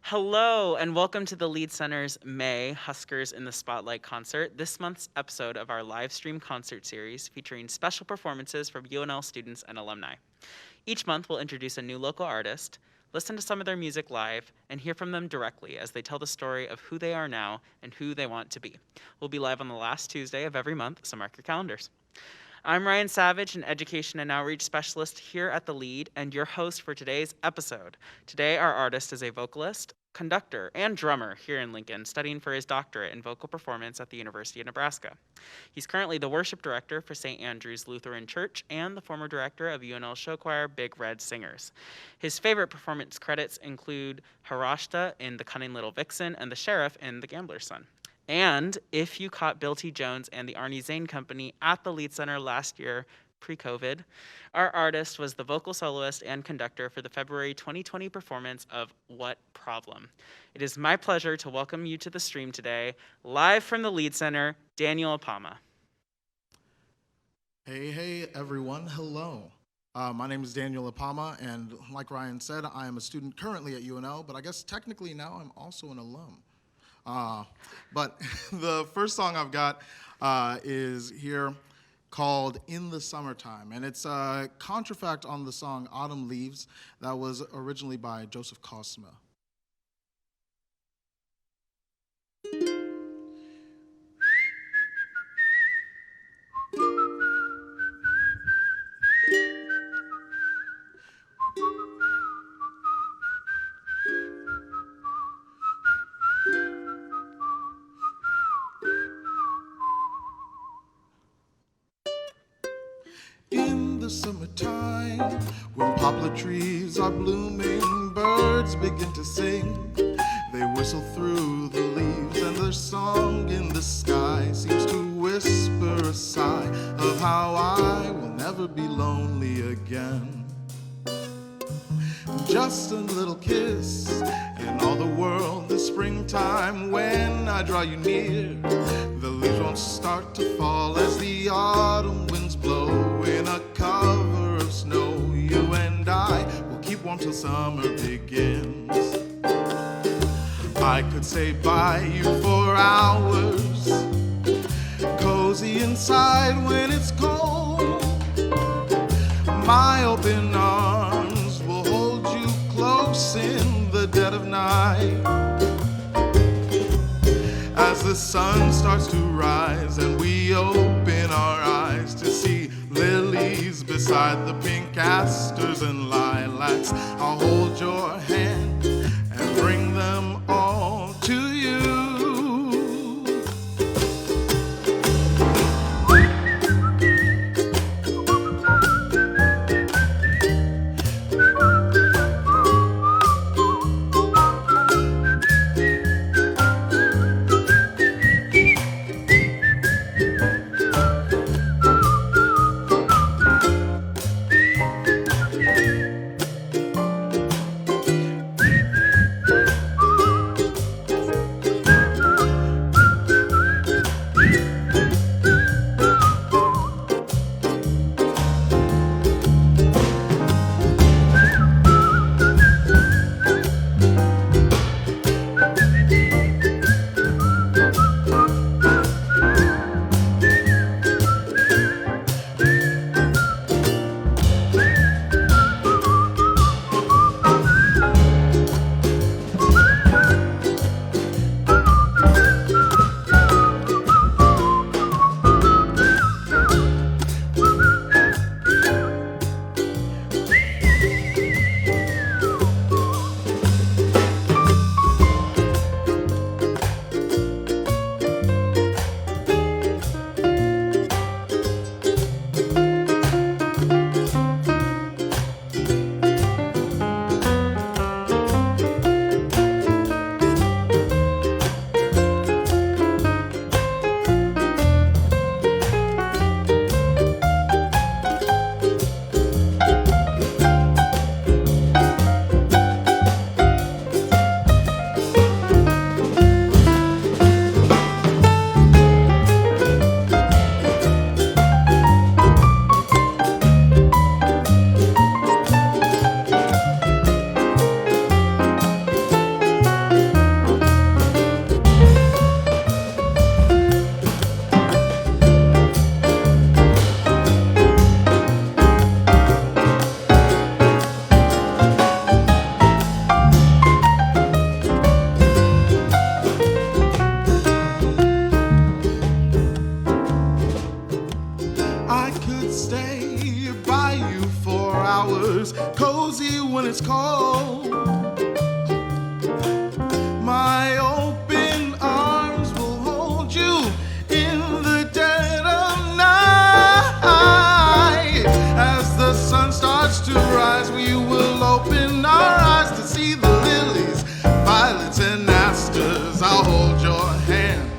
Hello, and welcome to the Lead Center's May Huskers in the Spotlight concert, this month's episode of our live stream concert series featuring special performances from UNL students and alumni. Each month, we'll introduce a new local artist, listen to some of their music live, and hear from them directly as they tell the story of who they are now and who they want to be. We'll be live on the last Tuesday of every month, so mark your calendars. I'm Ryan Savage, an education and outreach specialist here at The Lead, and your host for today's episode. Today, our artist is a vocalist, conductor, and drummer here in Lincoln, studying for his doctorate in vocal performance at the University of Nebraska. He's currently the worship director for St. Andrew's Lutheran Church and the former director of UNL show choir Big Red Singers. His favorite performance credits include Harashta in The Cunning Little Vixen and the Sheriff in The Gambler's Son. And if you caught Bill T. Jones and the Arnie Zane Company at the Lead Center last year, pre-COVID, our artist was the vocal soloist and conductor for the February 2020 performance of What Problem? It is my pleasure to welcome you to the stream today, live from the Lead Center, Daniel Ikpeama. Hey, everyone, hello. My name is Daniel Ikpeama, and like Ryan said, I am a student currently at UNL, but I guess technically now I'm also an alum. But the first song I've got is here called In the Summertime, and it's a contrafact on the song Autumn Leaves that was originally by Joseph Cosma. In the summertime, when poplar trees are blooming, birds begin to sing. They whistle through the leaves, and their song in the sky seems to whisper a sigh of how I will never be lonely again. Just a little kiss, and all the world is springtime. When I draw you near, the leaves won't start to fall as the autumn winds blow in a cover of snow. You and I will keep warm till summer begins. I could stay by you for hours, cozy inside when it's cold. My open arms will hold you close in the dead of night. As the sun starts to rise and we open our eyes to see lilies beside the pink asters and lilacs, I'll hold your hand and bring them all to you. you when it's cold. My open arms will hold you in the dead of night. As the sun starts to rise, we will open our eyes to see the lilies, violets, and asters. I'll hold your hand.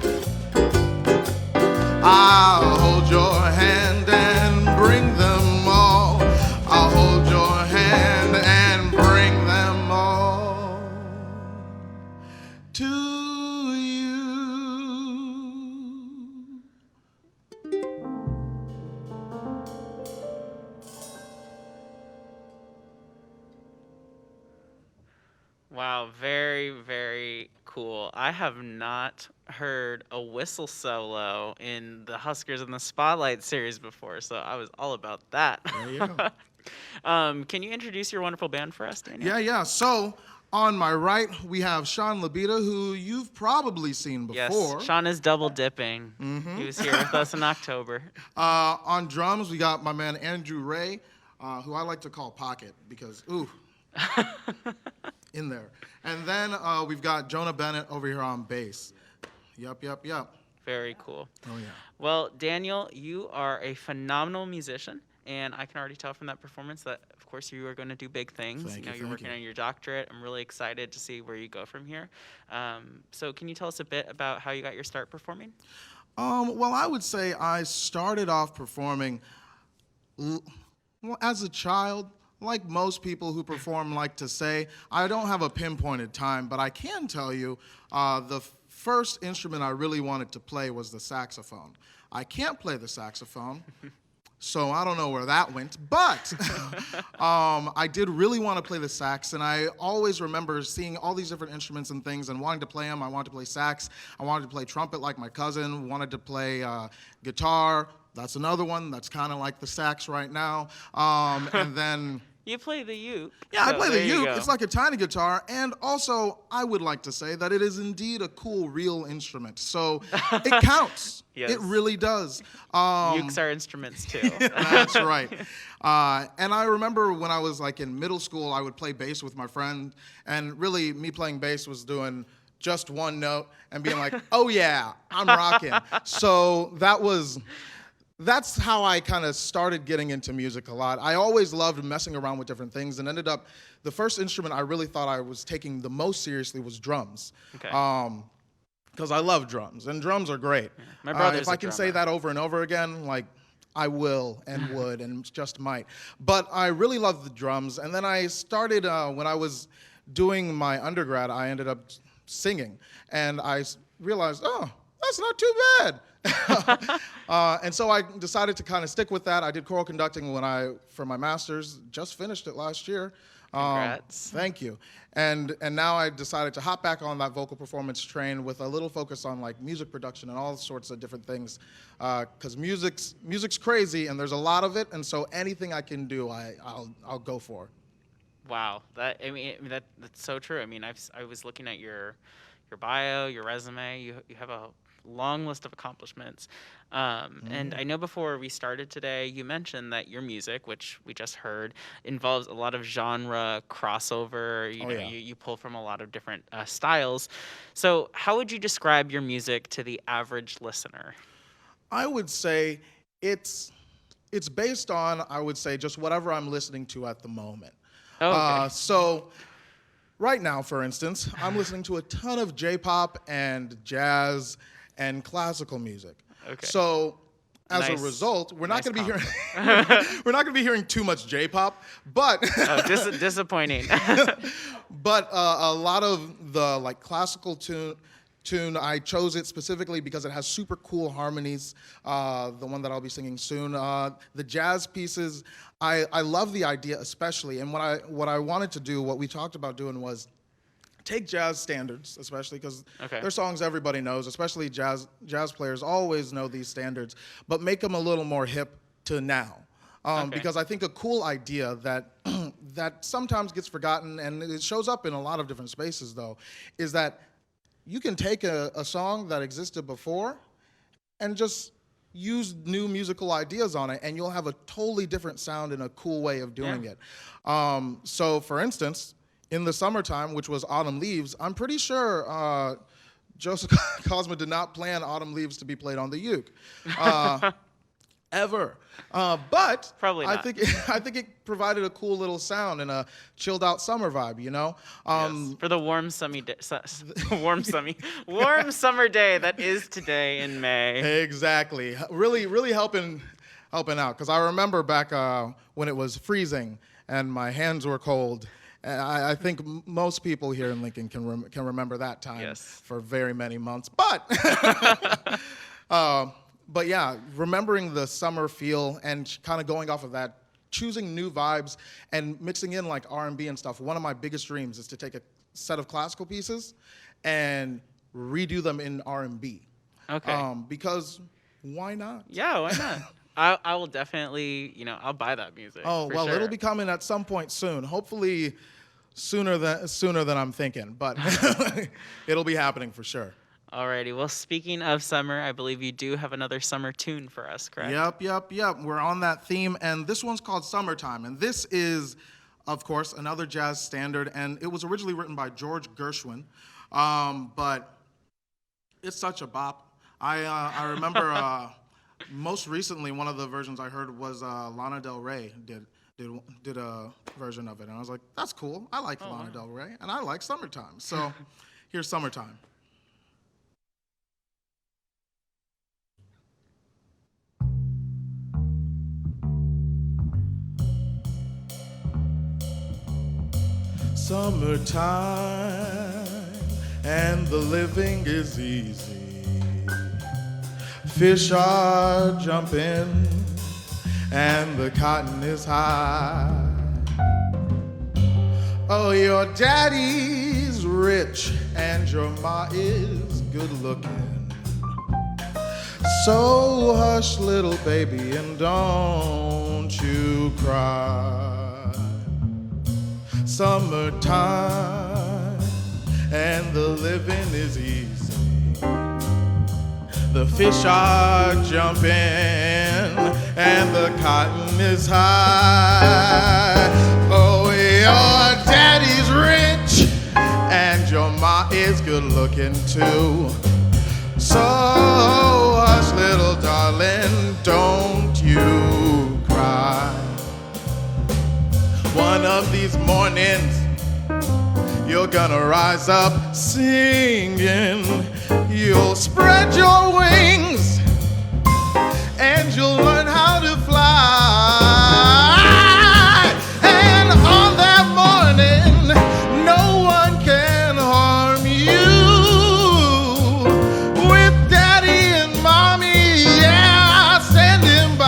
I'll hold your hand and bring them all. I'll hold your hand and bring them all to you. Wow, very, very cool. I have not heard a whistle solo in the Huskers in the Spotlight series before, so I was all about that. There you go. Can you introduce your wonderful band for us, Daniel? Yeah. So on my right, we have Sean Labita, who you've probably seen before. Yes, Sean is double dipping. He was here with us in October. On drums, we got my man Andrew Ray, who I like to call Pocket because, ooh, in there. And then we've got Jonah Bennett over here on bass. Yup. Very cool. Oh, yeah. Well, Daniel, you are a phenomenal musician, and I can already tell from that performance that, of course, you are going to do big things. Thank you, You're thank working you. on your doctorate. I'm really excited to see where you go from here. So can you tell us a bit about how you got your start performing? Well, I would say I started off performing as a child. Like most people who perform like to say, I don't have a pinpointed time, but I can tell you the first instrument I really wanted to play was the saxophone. I can't play the saxophone, so I don't know where that went, but I did really want to play the sax, and I always remember seeing all these different instruments and things and wanting to play them. I wanted to play sax, I wanted to play trumpet like my cousin, wanted to play guitar. That's another one that's kind of like the sax right now. And then... You play the uke. Yeah, I so play the there you uke. go. It's like a tiny guitar. And also, I would like to say that it is indeed a cool, real instrument. So it counts. Yes. It really does. Ukes are instruments, too. That's right. And I remember when I was like in middle school, I would play bass with my friend. And really, me playing bass was doing just one note and being like, oh yeah, I'm rocking. So that's how I kind of started getting into music a lot. I always loved messing around with different things and ended up, the first instrument I really thought I was taking the most seriously was drums. Okay. Because I love drums, and drums are great. Yeah. My brother's if I a can say drummer. that over and over again, like, I will and would and just might. But I really love the drums, and then I started, when I was doing my undergrad, I ended up singing, and I realized, oh, that's not too bad. And so I decided to kind of stick with that. I did choral conducting for my master's, just finished it last year. Congrats. Thank you. And now I decided to hop back on that vocal performance train with a little focus on like music production and all sorts of different things. Because music's crazy and there's a lot of it, and so anything I can do, I'll go for. Wow, that's so true. I mean, I was looking at your bio, your resume. You have a long list of accomplishments. And I know before we started today, you mentioned that your music, which we just heard, involves a lot of genre crossover. You pull from a lot of different styles. So how would you describe your music to the average listener? I would say it's based on, I would say, just whatever I'm listening to at the moment. Oh, okay. So right now, for instance, I'm listening to a ton of J-pop and jazz and classical music. Okay. So as Nice- a result, we're not nice going to be hearing we're not going to be hearing too much J-pop, but Disappointing. but a lot of the like classical tune, I chose it specifically because it has super cool harmonies. The one that I'll be singing soon. The jazz pieces, I love the idea especially. And what I wanted to do, what we talked about doing was take jazz standards, especially because they're songs everybody knows, especially jazz players always know these standards, but make them a little more hip to now. Because I think a cool idea that that sometimes gets forgotten, and it shows up in a lot of different spaces though, is that you can take a song that existed before and just use new musical ideas on it, and you'll have a totally different sound and a cool way of doing it. So, for instance, in the summertime, which was Autumn Leaves, I'm pretty sure Joseph Cosma did not plan Autumn Leaves to be played on the uke. Ever. But Probably not. I think it provided a cool little sound and a chilled out summer vibe, you know? Yes, for the warm summer day that is today in May. Exactly. Really helping out. Because I remember back when it was freezing and my hands were cold. And I think most people here in Lincoln can remember that time for very many months. But yeah, remembering the summer feel and kind of going off of that, choosing new vibes and mixing in like R&B and stuff. One of my biggest dreams is to take a set of classical pieces and redo them in R&B. Okay. Because why not? Yeah, why not? I will definitely, I'll buy that music. Oh, well, sure. It'll be coming at some point soon. Hopefully sooner than I'm thinking, but it'll be happening for sure. Alrighty, well, speaking of summer, I believe you do have another summer tune for us, correct? Yep. We're on that theme, and this one's called Summertime, and this is, of course, another jazz standard, and it was originally written by George Gershwin, but it's such a bop. I remember most recently one of the versions I heard was Lana Del Rey did a version of it, and I was like, that's cool. I like Lana Del Rey, and I like Summertime, so here's Summertime. Summertime, and the living is easy. Fish are jumping, and the cotton is high. Oh, your daddy's rich, and your ma is good looking. So hush, little baby, and don't you cry. Summertime, and the living is easy. The fish are jumping, and the cotton is high. Oh, your daddy's rich, and your ma is good looking too. So hush, little darling, don't you cry. One of these mornings, you're gonna rise up singing. You'll spread your wings, and you'll learn how to fly. And on that morning, no one can harm you. With daddy and mommy, yeah, standing by.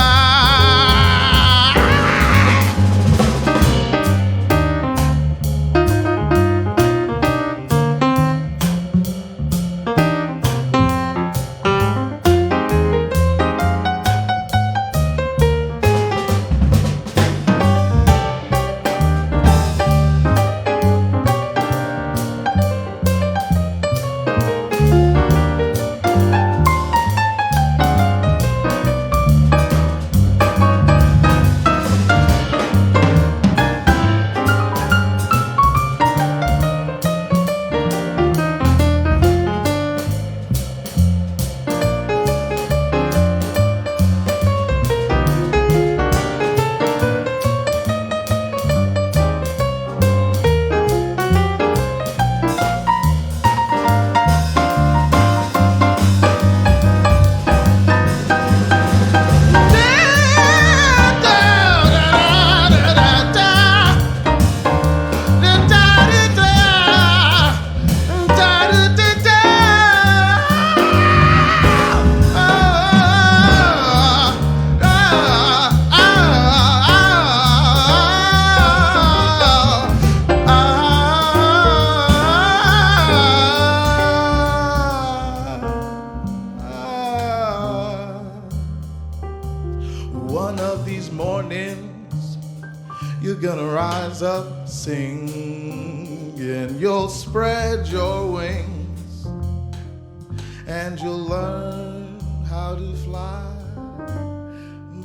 rise up singing. You'll spread your wings and you'll learn how to fly.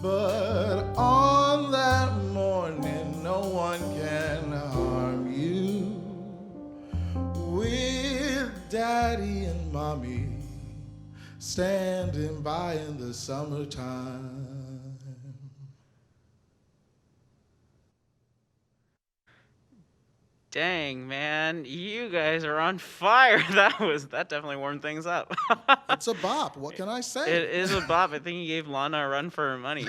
But on that morning, no one can harm you. With Daddy and Mommy standing by in the summertime. Dang, man, you guys are on fire. That definitely warmed things up. It's a bop. What can I say? It is a bop. I think you gave Lana a run for her money.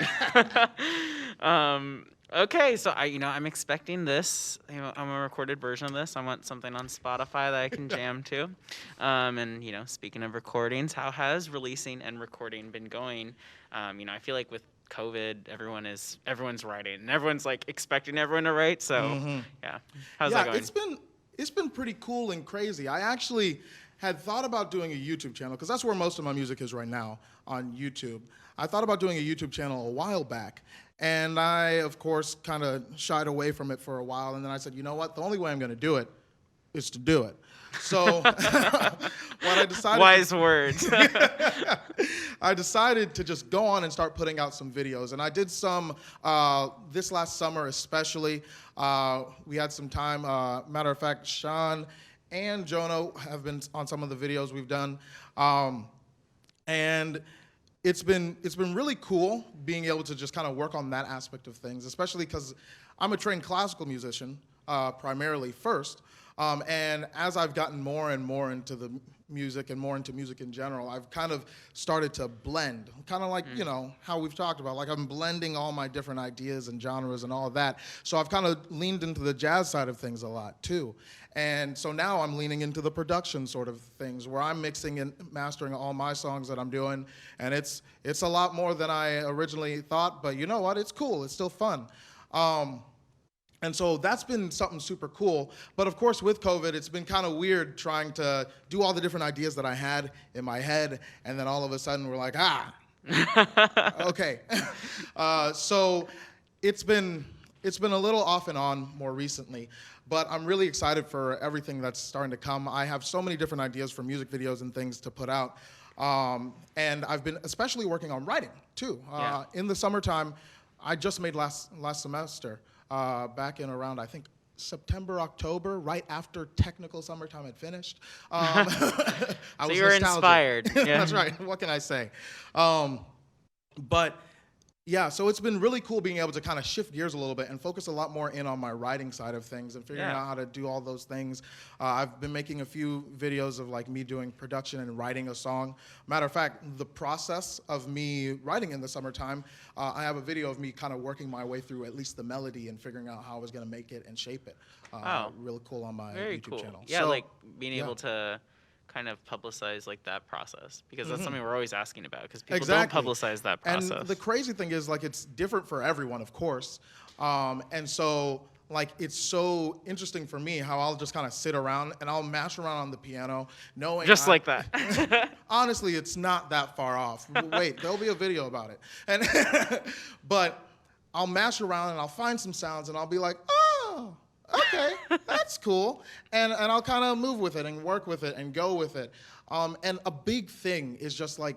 Okay, so I'm expecting this. I'm a recorded version of this. I want something on Spotify that I can jam to. And speaking of recordings, how has releasing and recording been going? I feel like with COVID, everyone's writing and everyone's like expecting everyone to write. So yeah, how's that going? It's been pretty cool and crazy. I actually had thought about doing a YouTube channel because that's where most of my music is right now, on YouTube. I thought about doing a YouTube channel a while back, and I, of course, kind of shied away from it for a while, and then I said, you know what? The only way I'm going to do it is to do it. So what I decided... Wise words. I decided to just go on and start putting out some videos, and I did some this last summer especially. We had some time. Matter of fact, Sean and Jono have been on some of the videos we've done, and it's been really cool being able to just kind of work on that aspect of things, especially because I'm a trained classical musician primarily first. And as I've gotten more and more into the music and more into music in general, I've kind of started to blend, kind of like, how we've talked about, like I'm blending all my different ideas and genres and all of that. So I've kind of leaned into the jazz side of things a lot too. And so now I'm leaning into the production sort of things where I'm mixing and mastering all my songs that I'm doing. And it's a lot more than I originally thought, but you know what? It's cool. It's still fun. And so that's been something super cool. But of course, with COVID, it's been kind of weird trying to do all the different ideas that I had in my head. And then all of a sudden, we're like, okay. So it's been a little off and on more recently. But I'm really excited for everything that's starting to come. I have so many different ideas for music videos and things to put out. And I've been especially working on writing, too. In the summertime, I just made last semester. Back in around, I think, September, October, right after technical summertime had finished. So you were inspired. Yeah. That's right. What can I say? But yeah, so it's been really cool being able to kind of shift gears a little bit and focus a lot more in on my writing side of things and figuring out how to do all those things. I've been making a few videos of like me doing production and writing a song. Matter of fact, the process of me writing in the summertime, I have a video of me kind of working my way through at least the melody and figuring out how I was going to make it and shape it. Really cool on my YouTube channel. Yeah, so, like being able to kind of publicize like that process, because that's something we're always asking about, because people don't publicize that process. And the crazy thing is, like, it's different for everyone, of course. And so like it's so interesting for me how I'll just kind of sit around and I'll mash around on the piano knowing just like that. Honestly, it's not that far off. Wait, there'll be a video about it. And but I'll mash around and I'll find some sounds and I'll be like, oh, okay, that's cool. And I'll kind of move with it and work with it and go with it. And a big thing is just like,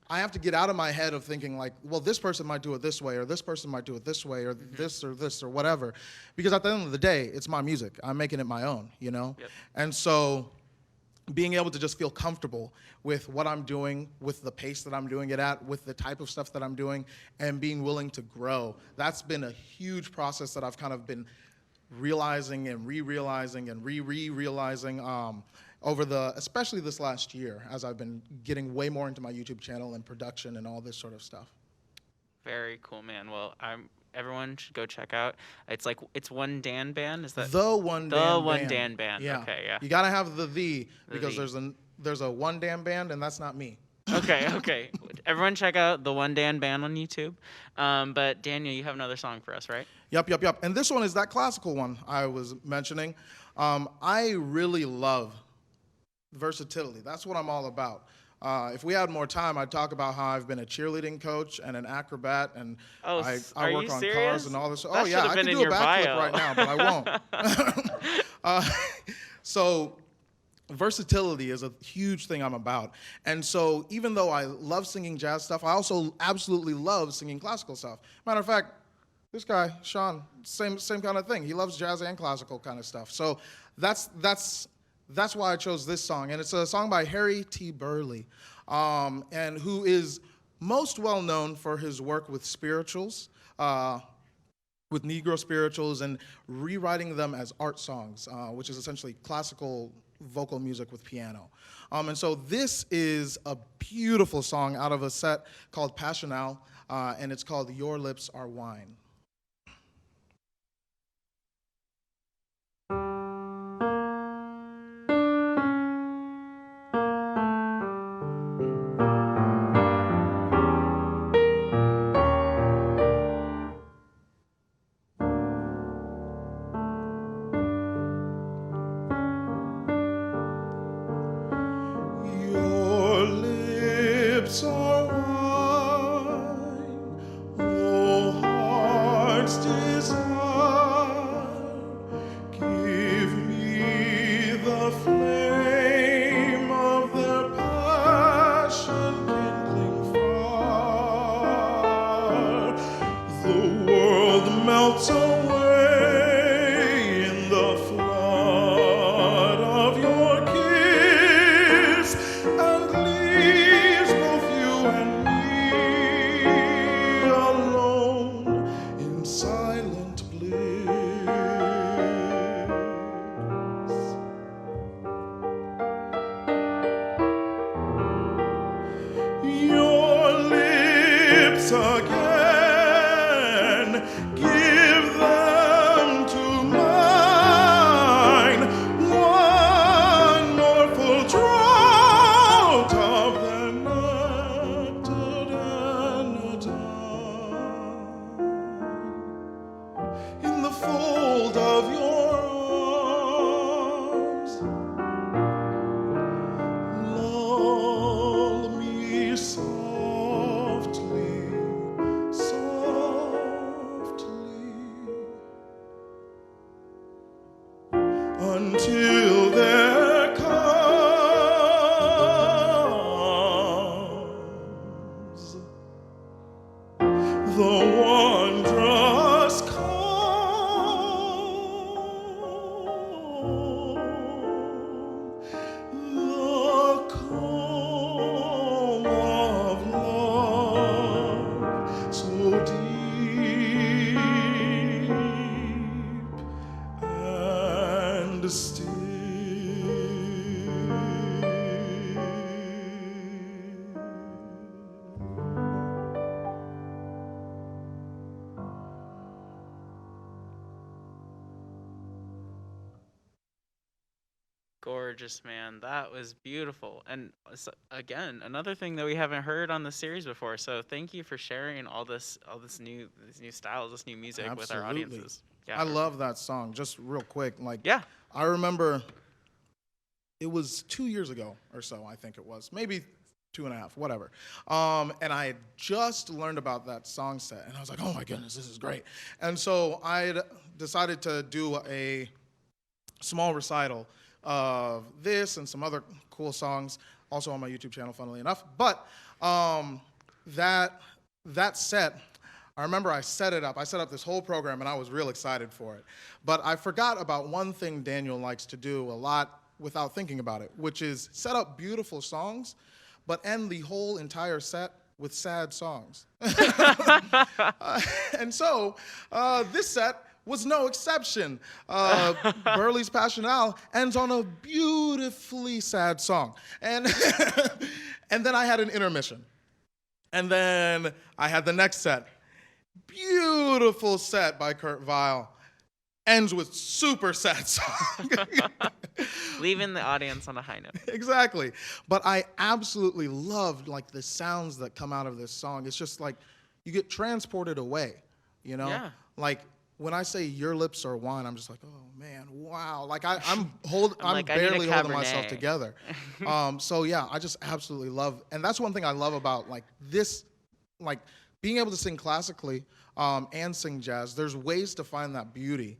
I have to get out of my head of thinking like, well, this person might do it this way, or this person might do it this way, or this or whatever. Because at the end of the day, it's my music. I'm making it my own, you know? Yep. And so being able to just feel comfortable with what I'm doing, with the pace that I'm doing it at, with the type of stuff that I'm doing, and being willing to grow, that's been a huge process that I've kind of been realizing and re-realizing and re-realizing over especially this last year, as I've been getting way more into my YouTube channel and production and all this sort of stuff. Very cool, man. Well, everyone should go check out. It's One Dan Band. Is that the One Dan Band? The One Dan Band. Yeah. Okay, yeah. You gotta have the because there's a One Dan Band, and that's not me. Okay. Everyone check out the One Dan Band on YouTube. But Daniel, you have another song for us, right? Yep. And this one is that classical one I was mentioning. I really love versatility. That's what I'm all about. If we had more time, I'd talk about how I've been a cheerleading coach and an acrobat, and I work on cars and all this. That yeah, I could do a backflip right now, but I won't. So versatility is a huge thing I'm about. And so even though I love singing jazz stuff, I also absolutely love singing classical stuff. Matter of fact, this guy, Sean, same kind of thing. He loves jazz and classical kind of stuff. So that's why I chose this song. And it's a song by Harry T. Burley, and who is most well known for his work with spirituals, with Negro spirituals, and rewriting them as art songs, which is essentially classical vocal music with piano. And so this is a beautiful song out of a set called Passional, and it's called Your Lips Are Wine. Until there comes the wondrous calm, the calm of love so deep and still. Gorgeous, man. That was beautiful. And again, another thing that we haven't heard on the series before. So thank you for sharing all these new styles, this new music with our Absolutely. audiences. Yeah, I love that song. Just real quick, yeah. I remember it was 2 years ago or so, I think it was, maybe 2.5, whatever. And I had just learned about that song set, and I was like, oh my goodness, this is great. And so I decided to do a small recital of this and some other cool songs, also on my YouTube channel, funnily enough. But that set, I remember I set up this whole program, and I was real excited for it. But I forgot about one thing Daniel likes to do a lot without thinking about it, which is set up beautiful songs, but end the whole entire set with sad songs. And so this set was no exception. Burley's Passional ends on a beautifully sad song. And, and then I had an intermission. And then I had the next set. Beautiful set by Kurt Weill. Ends with super sad song. Leaving the audience on a high note. Exactly. But I absolutely loved the sounds that come out of this song. It's just like you get transported away, you know? Yeah. When I say your lips are wine, I'm just like, oh man, wow. I'm like, barely holding Cabernet. myself together. So yeah, I just absolutely love, and that's one thing I love about this, being able to sing classically and sing jazz. There's ways to find that beauty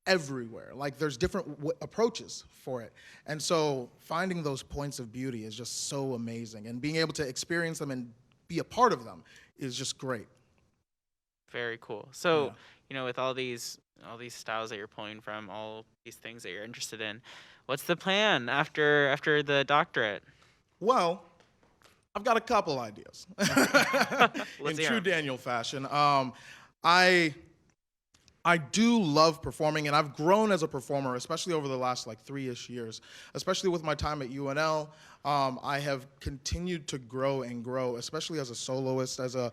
everywhere. Like there's different approaches for it. And so finding those points of beauty is just so amazing. And being able to experience them and be a part of them is just great. Very cool. So, Yeah. with all these styles that you're pulling from, all these things that you're interested in, what's the plan after the doctorate? Well, I've got a couple ideas. In hear true 'em. Daniel fashion. I do love performing, and I've grown as a performer, especially over the last 3-ish years. Especially with my time at UNL, I have continued to grow and grow, especially as a soloist, as a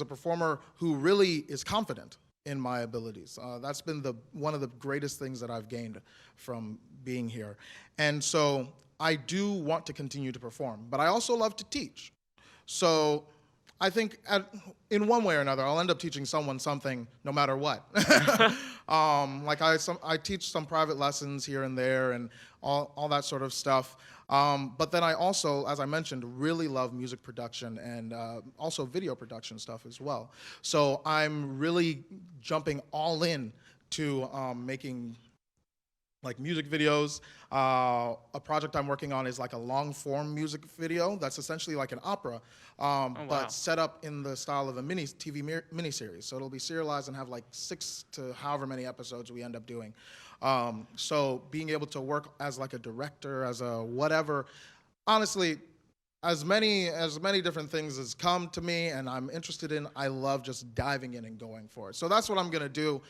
performer who really is confident in my abilities. That's been one of the greatest things that I've gained from being here. And so I do want to continue to perform, but I also love to teach. So I think in one way or another, I'll end up teaching someone something no matter what. I teach some private lessons here and there and all that sort of stuff. But then I also, as I mentioned, really love music production and also video production stuff as well. So I'm really jumping all in to making music videos. A project I'm working on is a long-form music video that's essentially like an opera, but set up in the style of a TV miniseries. So it'll be serialized and have 6 to however many episodes we end up doing. So being able to work as a director, as a whatever, honestly, as many different things has come to me and I'm interested in, I love just diving in and going for it. So that's what I'm gonna do.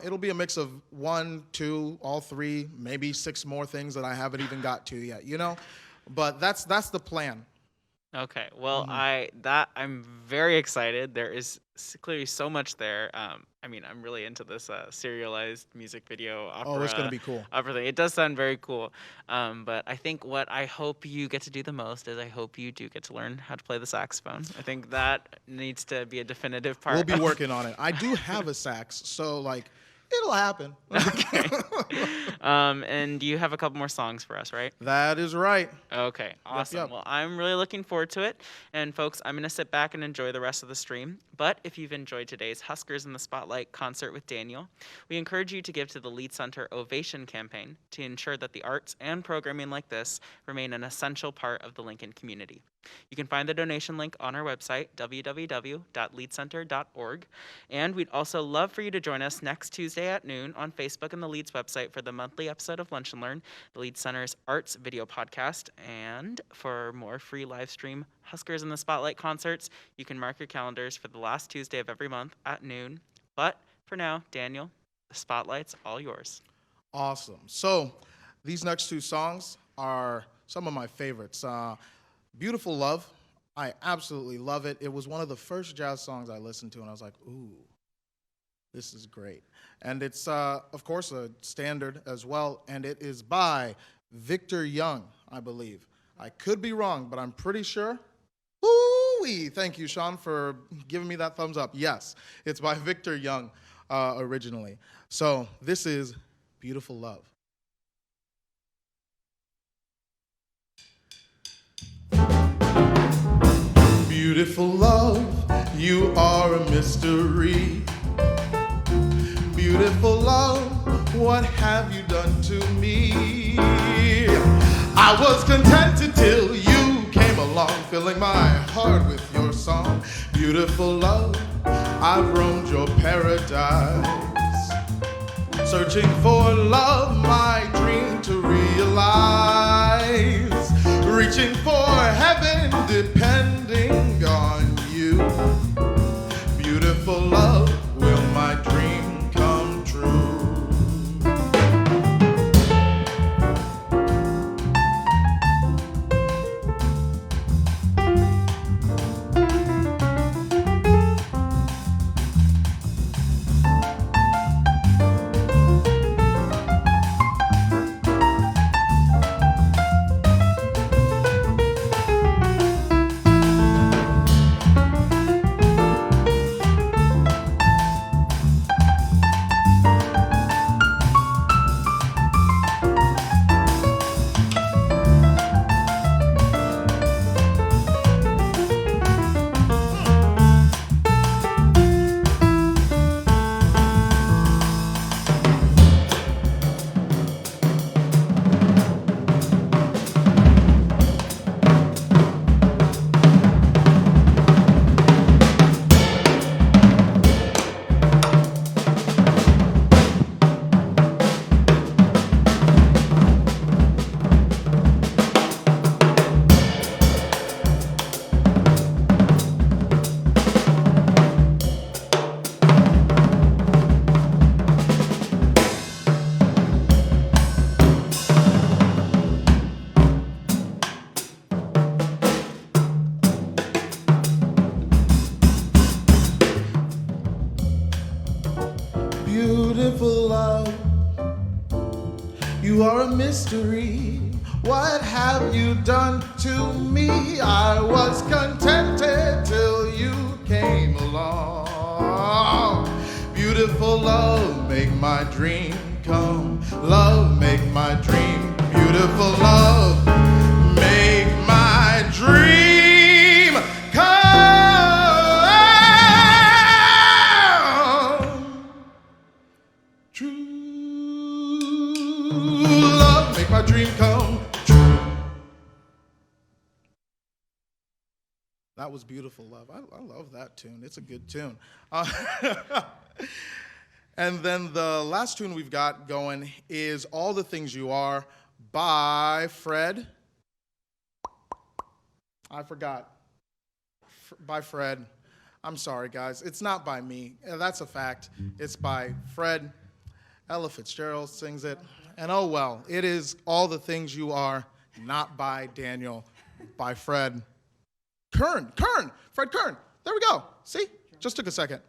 It'll be a mix of 1, 2, all 3, maybe 6 more things that I haven't even got to yet, But that's the plan. Okay. Well, I'm very excited. There is clearly so much there. I'm really into this serialized music video opera. Oh, it's gonna be cool. Opera thing. It does sound very cool. But I think what I hope you get to do the most is I hope you do get to learn how to play the saxophone. I think that needs to be a definitive part. We'll be working on it. I do have a sax, so it'll happen. Okay. And you have a couple more songs for us, right? That is right. Okay, awesome. Yep. Well, I'm really looking forward to it. And folks, I'm going to sit back and enjoy the rest of the stream. But if you've enjoyed today's Huskers in the Spotlight concert with Daniel, we encourage you to give to the Lead Center Ovation campaign to ensure that the arts and programming like this remain an essential part of the Lincoln community. You can find the donation link on our website, www.leadcenter.org. And we'd also love for you to join us next Tuesday at noon on Facebook and the Leeds website for the monthly episode of Lunch and Learn, the Leeds Center's arts video podcast. And for more free live stream Huskers in the Spotlight concerts, you can mark your calendars for the last Tuesday of every month at noon. But for now, Daniel, the spotlight's all yours. Awesome. So these next 2 songs are some of my favorites. Beautiful Love, I absolutely love it. It was one of the first jazz songs I listened to, and I was like, ooh, this is great. And it's, of course, a standard as well, and it is by Victor Young, I believe. I could be wrong, but I'm pretty sure. Ooh-wee! Thank you, Sean, for giving me that thumbs up. Yes, it's by Victor Young originally. So this is Beautiful Love. Beautiful love, you are a mystery. Beautiful love, what have you done to me? I was contented till you came along, filling my heart with your song. Beautiful love, I've roamed your paradise, searching for love, my dream to realize, reaching for heaven, depending on you. Beautiful love, will my dream come true? You are a mystery. What have you done to me? I was contented till you came along. Beautiful love, make my dream come. Love, make my dream. Beautiful love, make my dream come true. Love, make my dream come true. That was beautiful, love. I love that tune. It's a good tune. And then the last tune we've got going is All the Things You Are by Fred. I forgot. By Fred. I'm sorry, guys. It's not by me. That's a fact. It's by Fred. Ella Fitzgerald sings it. And oh well, it is All the Things You Are, not by Daniel, by Fred Fred Kern. There we go. See? Just took a second.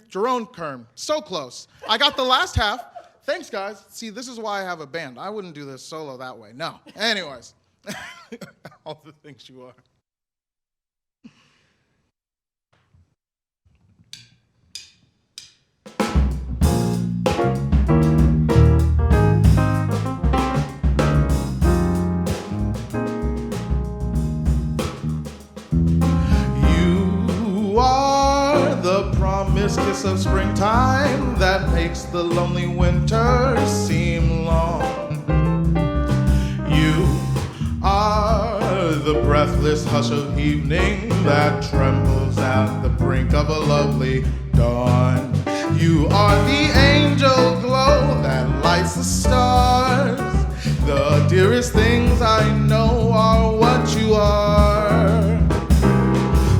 Jerome Kern. So close. I got the last half. Thanks, guys. See, this is why I have a band. I wouldn't do this solo that way. No. Anyways. All the things you are. Kiss of springtime that makes the lonely winter seem long. You are the breathless hush of evening that trembles at the brink of a lovely dawn. You are the angel glow that lights the stars. The dearest things I know are what you are.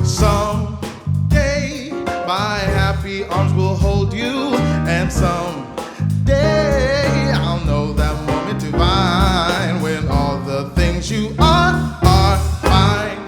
Someday my happy arms will hold you, and someday I'll know that moment divine when all the things you are mine.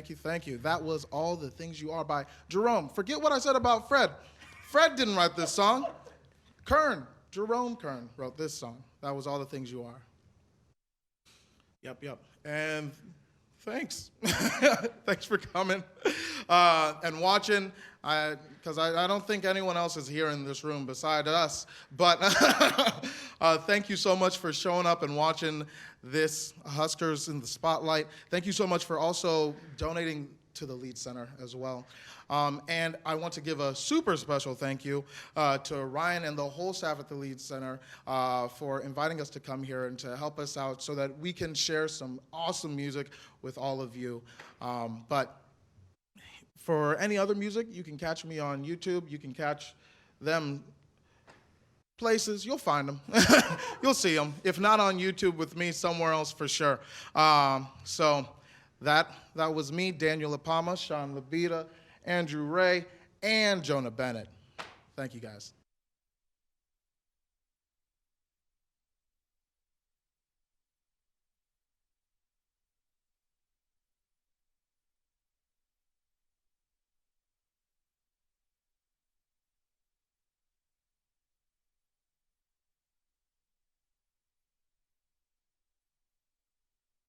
Thank you, thank you. That was All the Things You Are by Jerome. Forget what I said about Fred. Fred didn't write this song. Jerome Kern wrote this song. That was All the Things You Are. Yep. And thanks. Thanks for coming and watching. Because I don't think anyone else is here in this room beside us. But thank you so much for showing up and watching this Huskers in the Spotlight. Thank you so much for also donating to the Lead Center as well. And I want to give a super special thank you to Ryan and the whole staff at the Lead Center for inviting us to come here and to help us out so that we can share some awesome music with all of you. But for any other music, you can catch me on YouTube. You can catch them places. You'll find them. You'll see them. If not on YouTube, with me somewhere else for sure. So that was me, Daniel Ikpeama, Sean Labita, Andrew Ray, and Jonah Bennett. Thank you, guys.